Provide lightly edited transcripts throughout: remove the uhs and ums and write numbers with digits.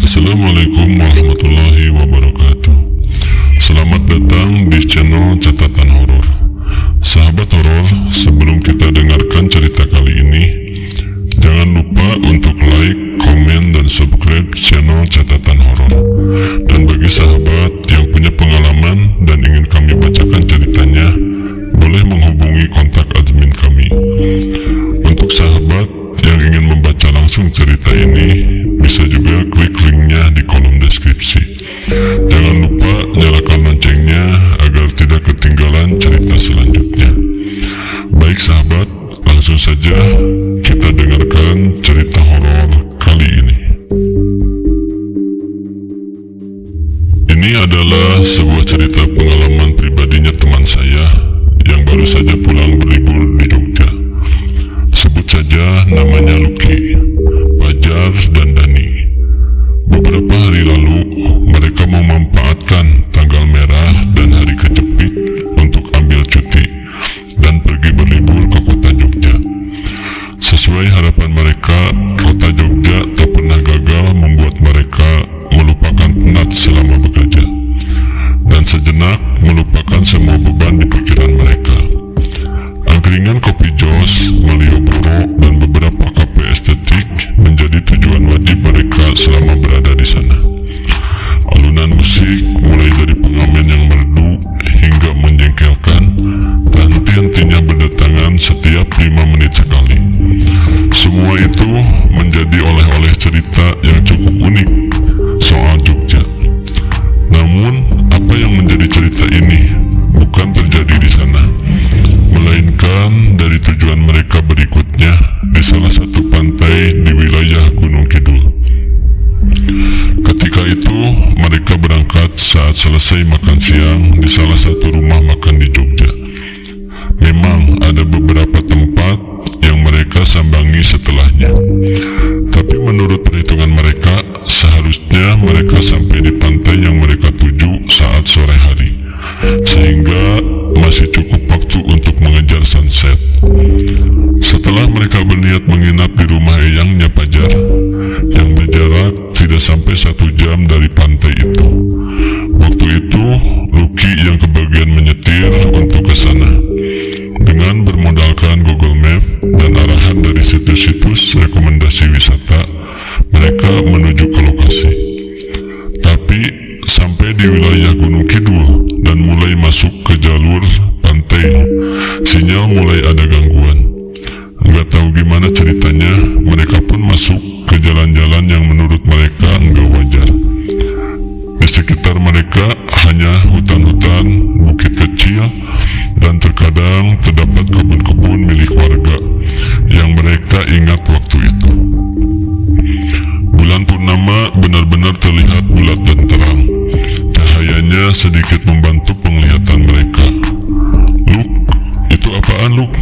Assalamualaikum warahmatullahi wabarakatuh. Selamat datang di channel Catatan Horor. Sahabat horor, sebelum kita dengarkan cerita kali ini, jangan lupa untuk like, komen, dan subscribe channel Catatan Horor. Dan bagi sahabat yang punya pengalaman dan ingin kami bacakan ceritanya, boleh menghubungi kontak admin kami. Untuk sahabat yang ingin membaca langsung cerita ini, bisa juga klik linknya di kolom deskripsi. Jangan lupa nyalakan loncengnya agar tidak ketinggalan cerita selanjutnya. Baik sahabat, langsung saja kita dengarkan cerita horor kali ini. Ini adalah sebuah cerita pengalaman pribadinya teman saya yang baru saja pulang berlibur di Jogja. Sebut saja namanya Lucky, Fajar, dan Dani. Beberapa hari lalu, mereka memanfaatkan tanggal merah dan hari kejepit untuk ambil cuti dan pergi berlibur ke kota Jogja. Sesuai harapan mereka, kota Jogja tak pernah gagal membuat mereka melupakan penat selama bekerja dan sejenak melupakan semua beban di pikiran mereka. Angkringan kopi jos, Malioboro, dan beberapa kafe estetik menjadi tujuan wajib mereka selama berada di sana. Alunan musik mulai dari pengamen yang merdu hingga menjengkelkan, tak henti-hentinya berdatangan setiap 5 menit sekali. Semua itu menjadi oleh-oleh cerita yang cukup unik soal Jogja. Namun, apa yang menjadi cerita ini bukan terjadi di sana, melainkan dari tujuan mereka berikutnya di salah satu pantai di wilayah Gunung Kidul. Ketika itu mereka berangkat saat selesai makan siang di salah satu rumah makan di Jogja. Memang ada beberapa tempat yang mereka sambangi setelahnya, tapi menurut perhitungan mereka seharusnya mereka sampai di pantai yang mereka tuju saat sore hari, sehingga masih cukup waktu untuk mengejar sunset. Setelah mereka berniat menginap di rumah eyangnya Fajar yang berjarak tidak sampai 1 jam dari pantai itu. Waktu itu Lucky yang kebagian menyetir untuk ke sana. Dengan bermodalkan Google Map dan arahan dari situs-situs rekomendasi wisata, mereka menuju ke lokasi. Tapi sampai di wilayah Gunung Kidul dan mulai masuk ke jalur pantai, sinyal mulai ada gangguan. Nggak tahu gimana ceritanya, mereka pun masuk ke jalan-jalan yang menurut mereka nggak wajar. Di sekitar mereka hanya hutan-hutan, bukit kecil, dan terkadang terdapat kebun-kebun milik warga yang mereka ingat waktu itu. Bulan purnama benar-benar terlihat bulat dan terang. Cahayanya sedikit membantu penglihatan mereka. "Luk, itu apaan, Luk?"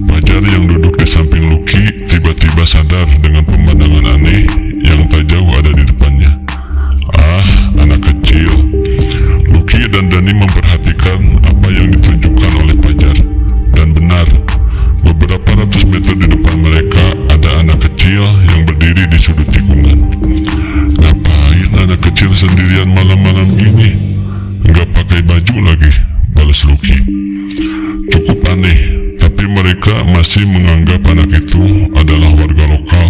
Fajar yang duduk di samping Lucky tiba-tiba sadar dengan pemandangan aneh yang tak jauh ada di depannya. "Ah, anak kecil." Lucky dan Dani memperhatikan apa yang ditunjukkan oleh Fajar. Dan benar, beberapa ratus meter di depan mereka ada anak kecil yang berdiri di sudut tikungan. "Ngapain anak kecil sendirian malam-malam gini? Nggak pakai baju lagi," balas Lucky. Cukup aneh, tapi mereka masih menganggap anak itu adalah warga lokal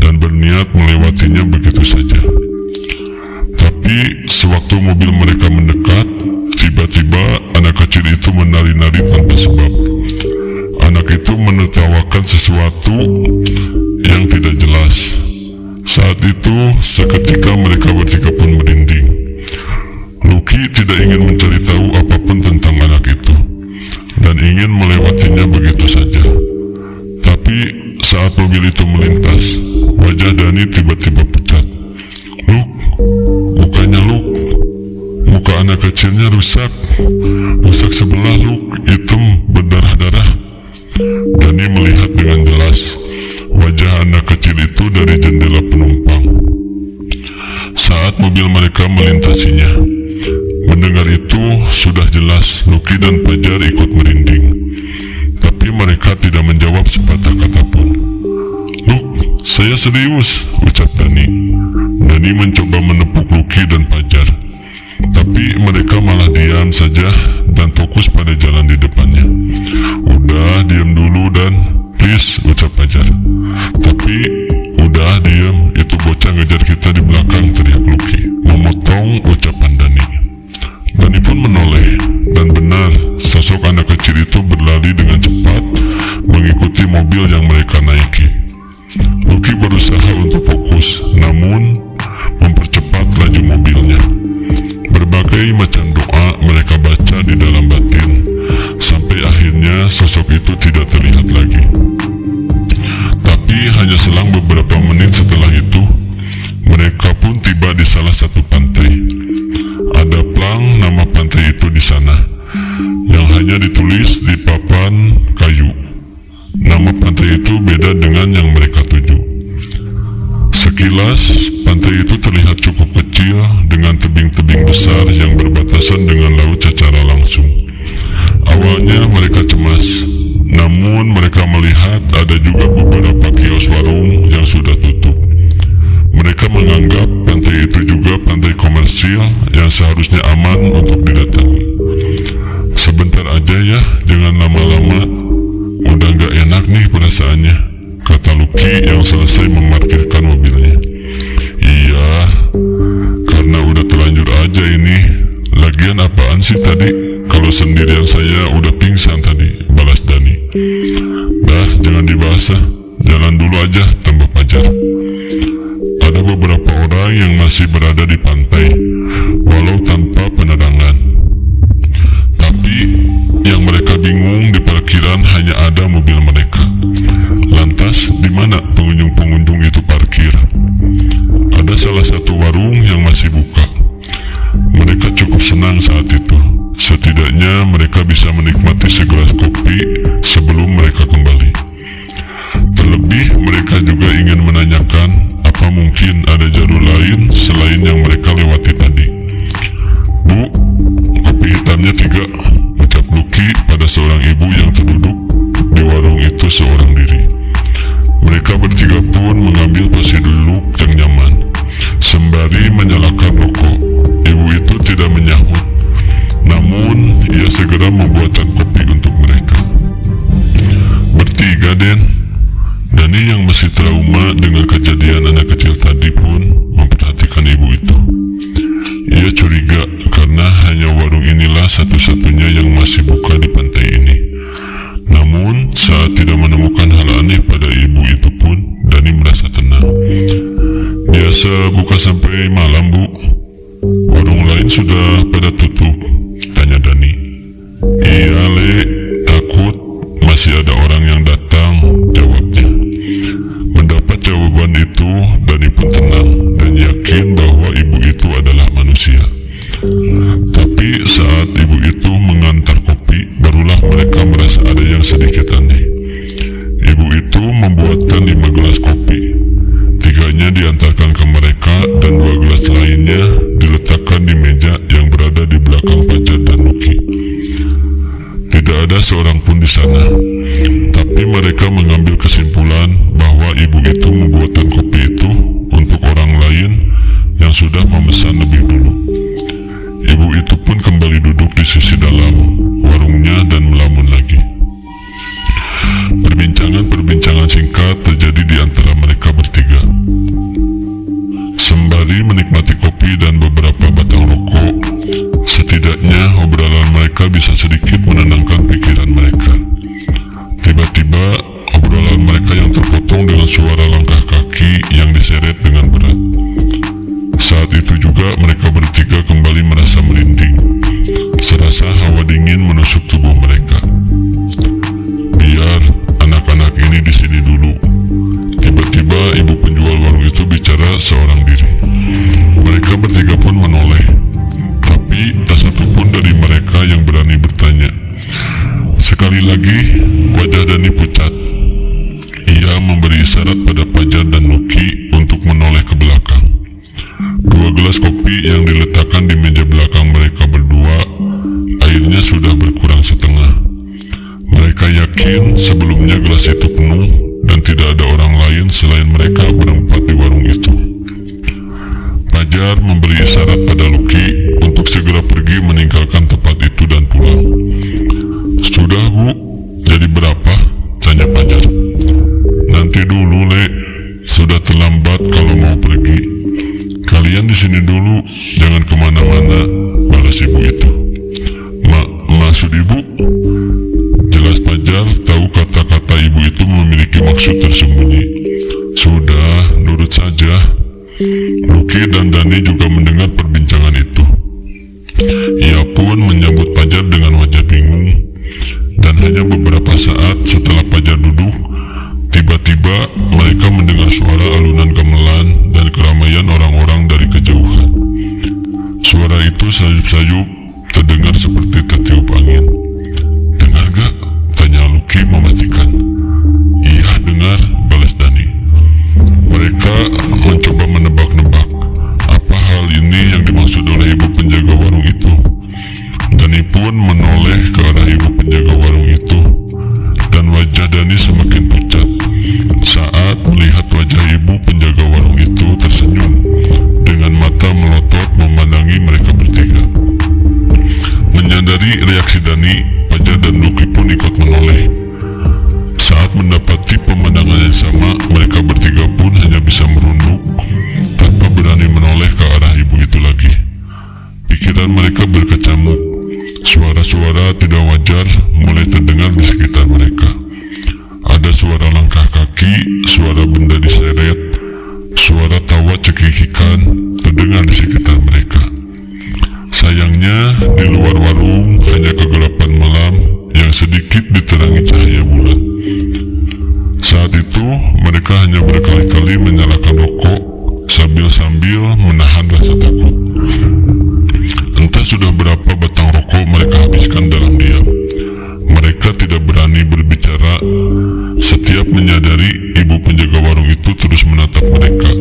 dan berniat melewatinya begitu saja. Tapi sewaktu mobil mereka mendekat, tiba-tiba anak kecil itu menari-nari tanpa sebab. Anak itu menertawakan sesuatu yang tidak jelas. Saat itu seketika mereka bertiga pun merinding. Lucky tidak ingin mencari tahu apapun tentang anak itu dan ingin melewatinya begitu saja. Tapi saat mobil itu melintas, wajah Dani tiba-tiba pucat. "Luk, mukanya Luk, muka anak kecilnya rusak sebelah, Luk, hitam berdarah-darah." Dani melihat dengan jelas wajah anak kecil itu dari jendela penumpang saat mobil mereka melintasinya. Mendengar itu sudah jelas Lucky dan Fajar ikut merinding, tapi mereka tidak menjawab sepatah kata pun. "Luk, saya serius," ucap Dani. Dani mencoba menepuk Lucky dan Fajar, tapi mereka malah diam saja dan fokus pada jalan di depannya. "Udah, diam dulu dan please," ucap Fajar. "Tapi udah diam, itu bocah ngejar kita di belakang," teriak Lucky, memotong ucapan Dani. Dani pun menoleh, dan benar, sosok anak kecil itu berlari dengan cepat mengikuti mobil yang mereka naiki. Lucky berusaha untuk fokus, namun mempercepat laju mobilnya. Berbagai macam doa mereka baca di dalam batin, sampai akhirnya sosok itu tidak terlihat lagi. Tapi hanya selang beberapa menit setelah itu, mereka pun tiba di salah satu pantai. Ada plang nama pantai itu di sana, yang hanya ditulis di papan kayu. Nama pantai itu beda dengan yang mereka tuju. Sekilas, pantai itu terlihat cukup kecil dengan tebing-tebing besar yang berbatasan dengan laut secara langsung. Awalnya mereka cemas, namun mereka melihat ada juga beberapa kios warung yang sudah tutup. Mereka menganggap pantai itu juga pantai komersil yang seharusnya aman untuk didatangi. "Sebentar aja ya, jangan lama-lama. Udah gak enak nih perasaannya," kata Lucky yang selesai memarkirkan mobilnya. "Iya, karena udah terlanjur aja ini. Lagian apaan sih tadi? Kalau sendirian saya udah pingsan tadi," balas Dani. "Dah, jangan dibahas, jalan dulu aja," tambah Fajar. Ada beberapa orang yang masih berada di pantai, walau tanpa penerangan. Tapi yang mereka bingung, di parkiran hanya ada mobil mereka. Lantas di mana pengunjung-pengunjung itu parkir? Ada salah satu warung yang masih buka. Mereka cukup senang saat itu. Setidaknya mereka bisa menikmati segelas kopi sebelum mereka kembali. Terlebih mereka juga ingin menanyakan apa mungkin ada jalur lain selain yang mereka lewati tadi. "Bu, kopi hitamnya 3, ucap Lucky pada seorang ibu yang terduduk di warung itu seorang diri. Mereka bertiga pun mengambil posisi duduk yang nyaman, sembari menyalakan rokok. Ibu itu tidak menyahut, namun ia segera membuatkan kopi untuk mereka. Bertiga, Den. Dani yang masih trauma dengan kejadian anak kecil tadi pun memperhatikan ibu itu. Ia curiga karena hanya warung inilah satu-satunya yang masih buka di pantai ini. Namun saat tidak menemukan hal aneh pada ibu itu pun, Dani merasa tenang. "Biasa buka sampai malam, Bu? Warung lain sudah pada tutup?" tanya Dani. "Iya, Le, takut masih ada orang yang datang," jawabnya. Mendapat jawaban itu, Dani pun tenang dan yakin bahwa ibu itu adalah manusia. Tapi saat ibu itu mengantar kopi, barulah mereka merasa ada yang sedikit aneh. Ibu itu membuatkan 5 gelas kopi. 3-nya diantarkan ke mereka dan 2 gelas lainnya diletakkan di meja yang berada di belakang Fajar dan Lucky. Tidak ada seorang pun di sana, tapi mereka mengambil kesimpulan bahwa ibu itu membuatkan kopi itu untuk orang lain yang sudah memesan lebih dulu. Ibu itu pun kembali duduk di sisi dalam warungnya dan melamun lagi. Perbincangan singkat terjadi di antara mereka bertiga. Sembari menikmati kopi dan beberapa batang rokok, setidaknya obrolan mereka bisa sedikit menenangkan pikiran mereka. Tiba-tiba, obrolan mereka yang terpotong dengan suara langkah kaki yang diseret dengan berat. Saat itu juga mereka bertiga kembali merasa merinding, serasa hawa dingin menusuk tubuh mereka. "Biar anak-anak ini di sini dulu." Tiba-tiba ibu penjual warung itu bicara seorang diri. Mereka bertiga pun menoleh, tapi tak satu pun dari mereka yang berani bertanya. Sekali lagi, wajah Dani pucat. Ia memberi isyarat pada Fajar dan Lucky untuk menoleh ke belakang. 2 gelas kopi yang diletakkan di meja belakang mereka berdua, airnya sudah berkurang setengah. Mereka yakin sebelumnya gelas itu penuh dan tidak ada orang lain selain mereka berempat di warung itu. Fajar memberi isyarat pada Luki untuk segera pergi meninggalkan tempat itu dan pulang. "Sudah, Bu. Jadi berapa?" tanya Fajar. "Nanti dulu, Le. Sudah terlambat kalau mau pergi. Kalian di sini dulu, jangan kemana-mana," balas ibu itu. Maksud ibu?" Jelas Fajar tahu kata-kata ibu itu memiliki maksud tersembunyi. "Sudah, nurut saja." Luki dan Dani juga mendengar perbincangan itu. Ia pun menyambut Fajar dengan wajah bingung. Dan hanya beberapa saat setelah Fajar duduk, tiba-tiba mereka mendengar suara alunan gamelan dan keramaian orang-orang dari kejauhan. Suara itu sayup-sayup terdengar seperti tertiup angin. "Dengar gak?" tanya Luki memastikan. "Iya, dengar," balas Dani. Mereka mencoba menebak-nebak apa hal ini yang dimaksud oleh ibu penjaga warung itu. Dani pun menoleh ke arah ibu penjaga warung itu, dan wajah Dani semakin pucat saat melihat wajah ibu penjaga warung itu tersenyum dengan mata melotot memandangi mereka bertiga. Menyadari reaksi Dani, Fajar dan Luki pun ikut menoleh. Saat mendapati pemandangan yang sama, mereka bertiga pun hanya bisa merunduk tanpa berani menoleh ke arah ibu itu lagi. Pikiran mereka berkecamuk. Suara-suara tidak wajar mulai terdengar di sekitar mereka. Ada suara langkah kaki, suara benda diseret, suara tawa cekikikan terdengar di sekitar mereka. Sayangnya, di luar warung hanya kegelapan malam yang sedikit diterangi cahaya bulan. Saat itu, mereka hanya berkali-kali menyalakan rokok sambil menahan rasa takut. Entah sudah berapa batang rokok mereka habiskan dalam diam. Mereka tidak berani berbicara. Setiap menyadari ibu penjaga warung itu terus menatap mereka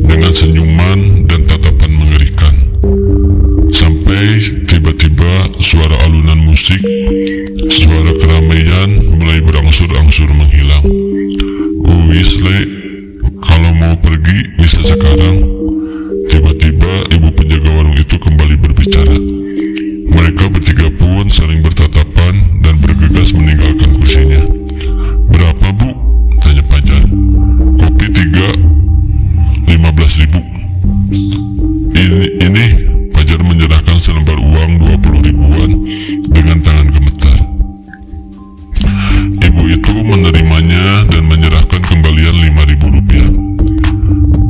dengan senyuman dan tatapan mengerikan. Sampai tiba-tiba suara alunan musik, suara keramaian mulai berangsur-angsur menghilang. "Wis, Le, kalau mau pergi bisa sekarang." Tiba-tiba ibu penjaga warung itu kembali berbicara. Mereka bertiga pun saling bertatapan dan bergegas meninggalkan kursinya. "Berapa, Bu?" tanya Fajar. "Kopi 3, 15.000. Ini Fajar menyerahkan selembar uang 20 ribuan dengan tangan gemetar. Ibu itu menerimanya dan menyerahkan kembalian 5.000 rupiah.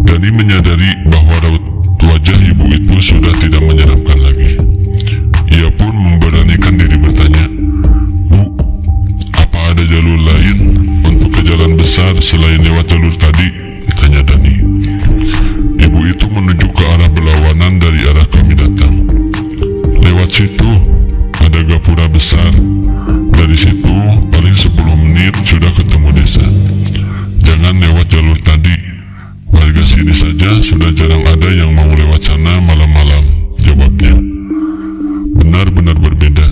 Dani menyadari bahwa raut wajah ibu itu sudah tidak menyeramkan lagi. Ia pun memberanikan diri bertanya, "Bu, apa ada jalur lain untuk ke jalan besar selain lewat jalur tadi?" tanya Dani. Ibu itu menunjuk ke arah berlawanan dari arah kami datang. "Lewat situ, ada gapura besar. Dari situ, paling 10 menit sudah ketemu desa. Jangan lewat jalur tadi. Warga sini saja sudah jarang ada yang mau lewat sana malam-malam," jawabnya. Benar-benar berbeda.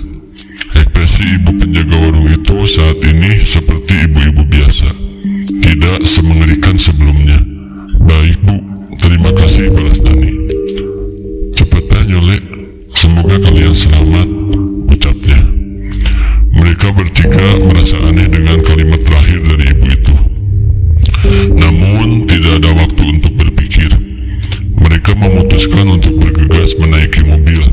Ekspresi ibu penjaga warung itu saat ini seperti ibu-ibu biasa, tidak semengerikan sebelumnya. "Baik, Bu, terima kasih," balas Dani. "Cepetan, Yole, semoga kalian selamat," ucapnya. Mereka bertiga merasa aneh dengan kalimat terakhir dari ibu itu. Namun tidak ada waktu untuk berpikir. Mereka memutuskan untuk bergegas menaiki mobil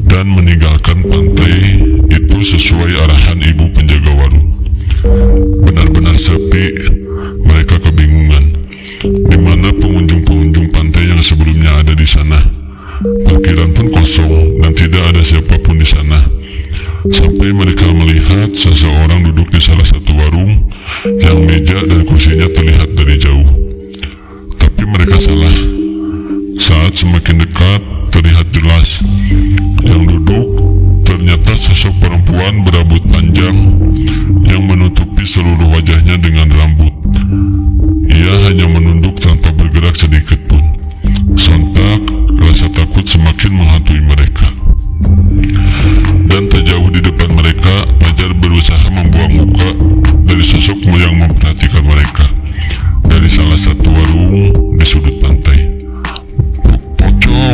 dan meninggalkan pantai itu sesuai arahan ibu penjaga warung. Benar-benar sepi. Mereka kebingungan di mana pengunjung-pengunjung pantai yang sebelumnya ada di sana. Parkiran pun kosong dan tidak ada siapapun di sana. Sampai mereka melihat seseorang duduk di salah satu warung yang meja dan kursinya terlihat dari jauh. Tapi mereka salah. Saat semakin dekat, terlihat jelas yang duduk ternyata sosok perempuan berambut panjang yang menutupi seluruh wajahnya dengan rambut. Ia hanya menunduk tanpa bergerak sedikit pun. Sontak, rasa takut semakin menghantui mereka. Dan tak jauh di depan mereka, Fajar berusaha membuang muka dari sosok yang memperhatikan mereka dari salah satu warung di sudut pantai. "Pocong!"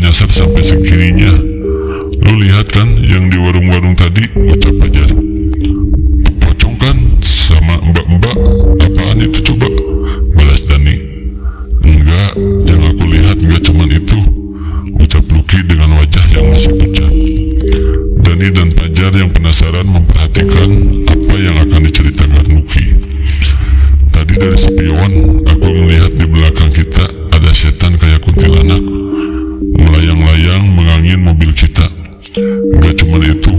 menyasar sampai segininya. Lu lihat kan yang di warung-warung tadi, ucap Fajar. Pocong kan sama mbak-mbak, apaan itu coba? Balas Dani. Enggak, yang aku lihat enggak cuman itu, ucap Lucky dengan wajah yang masih pucat. Dani dan Fajar yang penasaran memperhatikan apa yang akan diceritakan Lucky. Tadi dari spion, aku melihat di belakang kita ada setan kayak kuntilanak melayang-layang mengangin mobil kita. Gak cuman itu,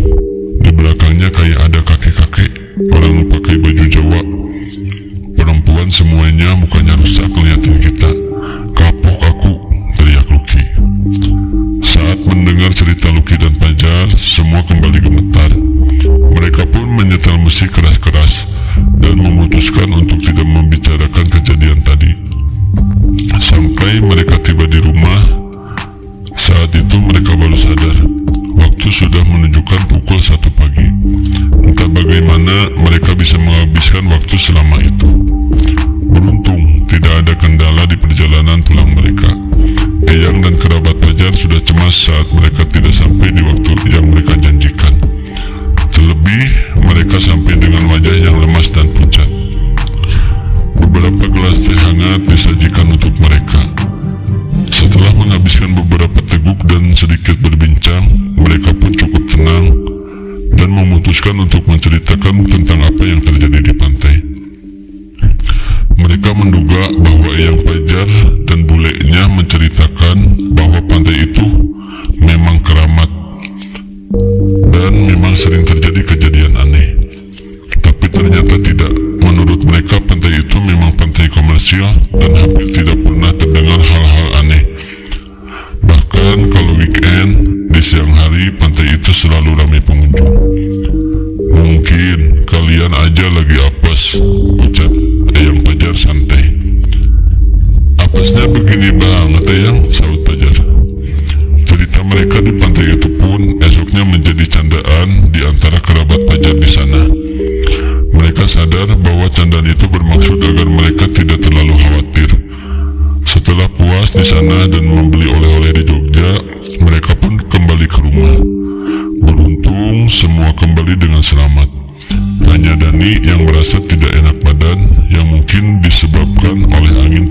di belakangnya kayak ada kakek-kakek orang pakai baju Jawa, perempuan semuanya mukanya rusak ngeliatin kita. Kapok aku, teriak Lucky. Saat mendengar cerita Lucky dan Fajar, semua kembali gemetar. Mereka pun menyetel musik keras-keras dan memutuskan untuk tidak membicarakan kejadian tadi. Sampai mereka tiba di rumah, saat itu mereka baru sadar waktu sudah menunjukkan pukul 1 pagi. Entah bagaimana mereka bisa menghabiskan waktu selama itu. Beruntung tidak ada kendala di perjalanan pulang mereka. Eyang dan kerabat Fajar sudah cemas saat mereka tidak sampai di waktu yang mereka janjikan. Terlebih mereka sampai dengan wajah yang lemas dan pucat. Beberapa gelas teh hangat disajikan untuk mereka. Setelah menghabiskan beberapa teguk dan sedikit berbincang, mereka pun cukup tenang dan memutuskan untuk menceritakan tentang apa yang terjadi di pantai. Mereka menduga bahwa Eyang Fajar dan bulenya menceritakan bahwa pantai itu memang keramat dan memang sering terjadi kejadian aneh. Tapi ternyata tidak. Menurut mereka pantai itu memang pantai komersial dan hampir tidak pernah terdengar hal-hal aneh. Bahkan kalau weekend di siang hari pantai itu selalu ramai pengunjung. Mungkin kalian aja lagi apes, ucap Eyang Fajar santai. Apesnya begini banget Eyang, saut Fajar. Cerita mereka di pantai itu pun esoknya menjadi candaan di antara kerabat Fajar di sana. Mereka sadar bahwa candaan itu bermaksud agar mereka tidak terlalu khawatir. Setelah puas di sana dan membeli oleh-oleh di Jogja, mereka pun kembali ke rumah. Beruntung semua kembali dengan selamat. Hanya Dani yang merasa tidak enak badan yang mungkin disebabkan oleh angin